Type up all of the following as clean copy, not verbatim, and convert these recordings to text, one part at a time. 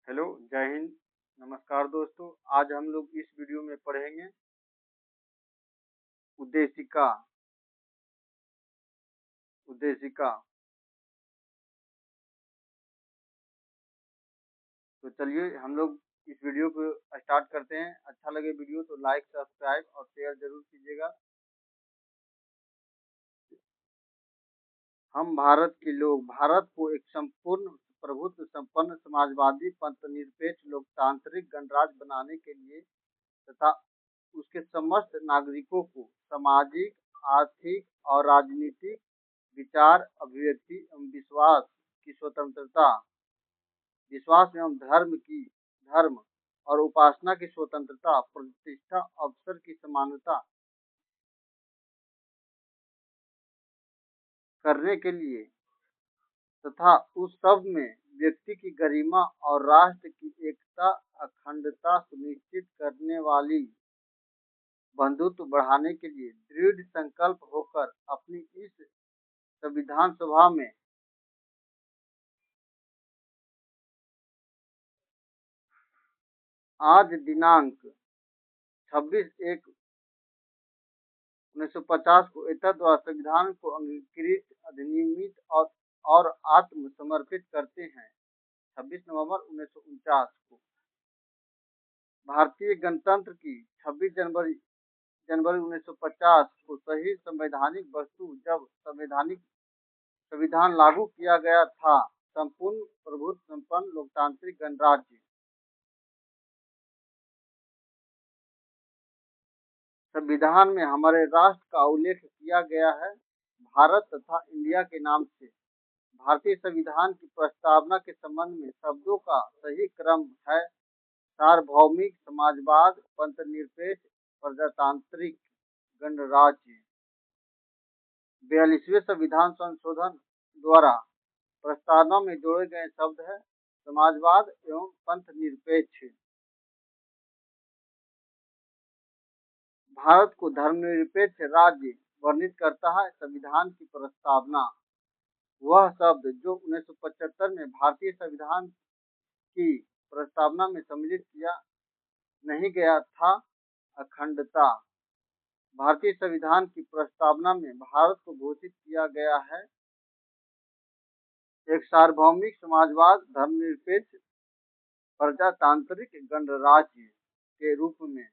Hello, जय हिंद, नमस्कार दोस्तों। आज हम लोग इस वीडियो में पढ़ेंगे उद्देशिका। उद्देशिका। तो चलिए हम लोग इस वीडियो को स्टार्ट करते हैं। अच्छा लगे वीडियो तो लाइक, सब्सक्राइब और शेयर जरूर कीजिएगा। हम भारत के लोग भारत को एक संपूर्ण प्रभुत्व संपन्न समाजवादी पंथनिरपेक्ष लोकतांत्रिक गणराज्य बनाने के लिए तथा उसके समस्त नागरिकों को सामाजिक, आर्थिक और राजनीतिक विचार, अभिव्यक्ति एवं विश्वास एवं धर्म और उपासना की स्वतंत्रता, प्रतिष्ठा, अवसर की समानता करने के लिए तथा उस सब में व्यक्ति की गरिमा और राष्ट्र की एकता, अखंडता सुनिश्चित करने वाली बंधुत्व बढ़ाने के लिए दृढ़ संकल्प होकर अपनी इस संविधान सभा में आज दिनांक 26/1/1950 को एतद द्वारा संविधान को अंगीकृत, अधिनियमित और आत्म समर्पित करते हैं। 26 नवंबर 1949 को भारतीय गणतंत्र की 26 जनवरी 1950 को सही संवैधानिक वस्तु जब संविधान लागू किया गया था। संपूर्ण प्रभुत्व संपन्न लोकतांत्रिक गणराज्य। संविधान में हमारे राष्ट्र का उल्लेख किया गया है भारत तथा इंडिया के नाम से। भारतीय संविधान की प्रस्तावना के संबंध में शब्दों का सही क्रम है सार्वभौमिक, समाजवाद, पंथनिरपेक्ष, प्रजातांत्रिक गणराज्य। 42वें संविधान संशोधन द्वारा प्रस्तावना में जोड़े गए शब्द है समाजवाद एवं पंथनिरपेक्ष। भारत को धर्मनिरपेक्ष राज्य वर्णित करता है संविधान की प्रस्तावना। वह शब्द जो 1975 में भारतीय संविधान की प्रस्तावना में सम्मिलित किया नहीं गया था, अखंडता। भारतीय संविधान की प्रस्तावना में भारत को घोषित किया गया है एक सार्वभौमिक, समाजवाद, धर्मनिरपेक्ष, प्रजातांत्रिक गणराज्य के रूप में।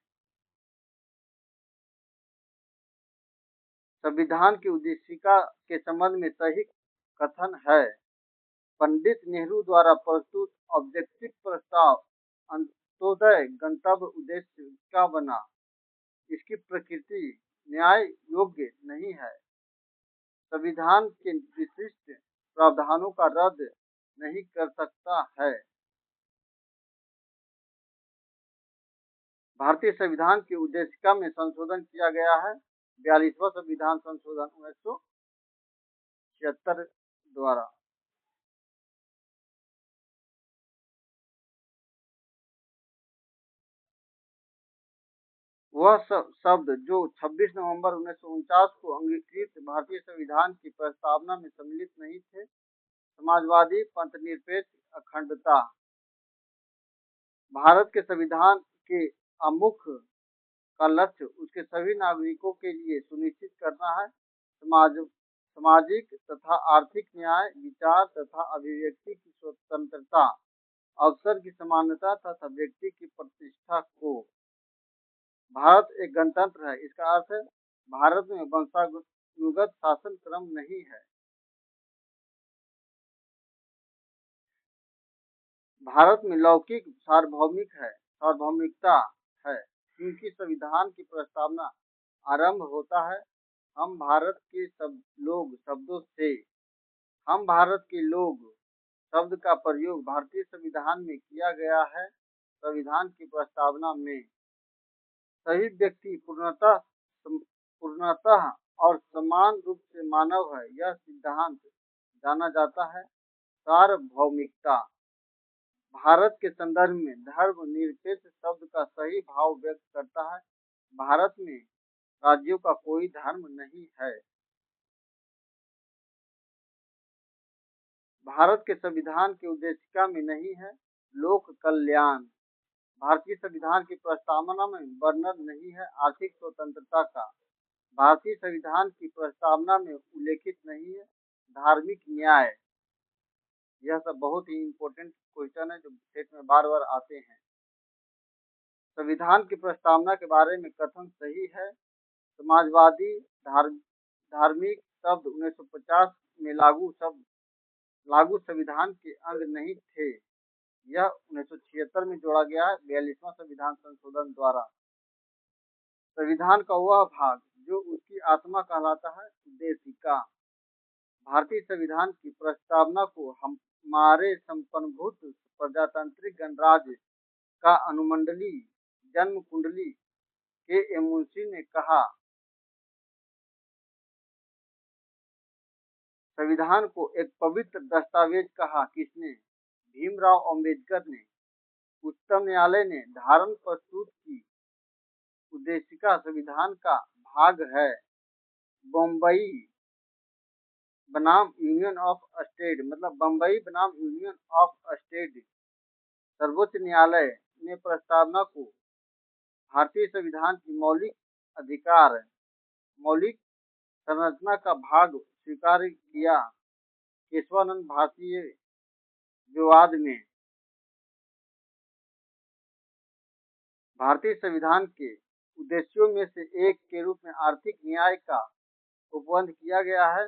संविधान की उद्देशिका के संबंध में सही कथन है पंडित नेहरू द्वारा प्रस्तुत ऑब्जेक्टिव प्रस्ताव अंत्योदय गंतव्य उद्देश्य का बना। इसकी प्रकृति न्याय योग्य नहीं है। संविधान के विशिष्ट प्रावधानों का रद्द नहीं कर सकता है। भारतीय संविधान की उद्देशिका में संशोधन किया गया है 42वां संविधान संशोधन 1976 द्वारा। वह शब्द जो 26 नवंबर 1949 को अंगीकृत भारतीय संविधान की प्रस्तावना में सम्मिलित नहीं थे समाजवादी, पंथनिरपेक्ष, अखंडता। भारत के संविधान के अमुख का लक्ष्य उसके सभी नागरिकों के लिए सुनिश्चित करना है सामाजिक तथा आर्थिक न्याय, विचार तथा अभिव्यक्ति की स्वतंत्रता, अवसर की समानता तथा व्यक्ति की प्रतिष्ठा को। भारत एक गणतंत्र है। इसका अर्थ है भारत में वंशानुगत शासन क्रम नहीं है। भारत में लौकिक सार्वभौमिकता है क्योंकि संविधान की प्रस्तावना आरंभ होता है हम भारत के सब लोग शब्दों से। हम भारत के लोग शब्द का प्रयोग भारतीय संविधान में किया गया है। संविधान की प्रस्तावना में सही व्यक्ति पूर्णतः और समान रूप से मानव है। यह सिद्धांत जाना जाता है सार्वभौमिकता। भारत के संदर्भ में धर्मनिरपेक्ष शब्द का सही भाव व्यक्त करता है। भारत में राज्यों का कोई धर्म नहीं है। भारत के संविधान की उद्देशिका में नहीं है लोक कल्याण। भारतीय संविधान की प्रस्तावना में वर्णन नहीं है आर्थिक स्वतंत्रता का। भारतीय संविधान की प्रस्तावना में उल्लेखित नहीं है धार्मिक न्याय। यह सब बहुत ही इम्पोर्टेंट क्वेश्चन है जो सेट में बार बार आते हैं। संविधान की प्रस्तावना के बारे में कथन सही है। समाजवादी धार्मिक शब्द 1950 में लागू संविधान के अंग नहीं थे। यह 1976 में जोड़ा गया है 42वां संविधान संशोधन द्वारा। संविधान का वह भाग जो उसकी आत्मा कहलाता है उद्देशिका। भारतीय संविधान की प्रस्तावना को हमारे संपन्नभूत प्रजातांत्रिक गणराज्य का अनुमंडली जन्म कुंडली के एम मुंशी ने कहा। संविधान को एक पवित्र दस्तावेज कहा किसने? भीमराव अंबेडकर ने। उच्चतम न्यायालय ने धारण प्रस्तुत की। उद्देशिका संविधान का भाग है। बम्बई बनाम यूनियन ऑफ स्टेट मतलब बम्बई बनाम यूनियन ऑफ स्टेट। सर्वोच्च न्यायालय ने प्रस्तावना को भारतीय संविधान की मौलिक संरचना का भाग स्वीकार किया। केशवानंद भारतीय विवाद में भारतीय संविधान के उद्देश्यों में से एक के रूप में आर्थिक न्याय का उपबंध किया गया है।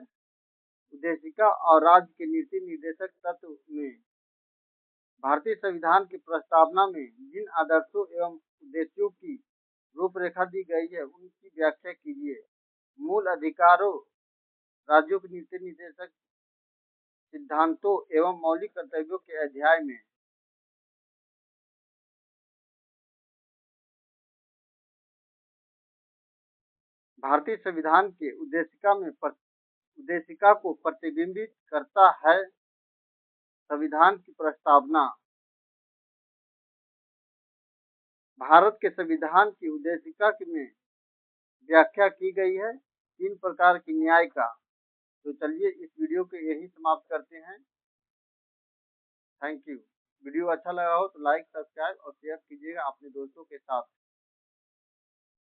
उद्देशिका और राज्य के नीति निर्देशक तत्व में भारतीय संविधान की प्रस्तावना में जिन आदर्शों एवं उद्देश्यों की रूपरेखा दी गई है उनकी व्याख्या कीजिए। मूल अधिकारों, राज्यों के नीति निर्देशक सिद्धांतों एवं मौलिक कर्तव्यों के अध्याय में भारतीय संविधान के उद्देशिका को प्रतिबिंबित करता है। संविधान की प्रस्तावना भारत के संविधान की उद्देशिका में व्याख्या की गई है 3 प्रकार की न्याय का। तो चलिए इस वीडियो को यही समाप्त करते हैं। Thank you. वीडियो अच्छा लगा हो तो लाइक, सब्सक्राइब और शेयर कीजिएगा अपने दोस्तों के साथ।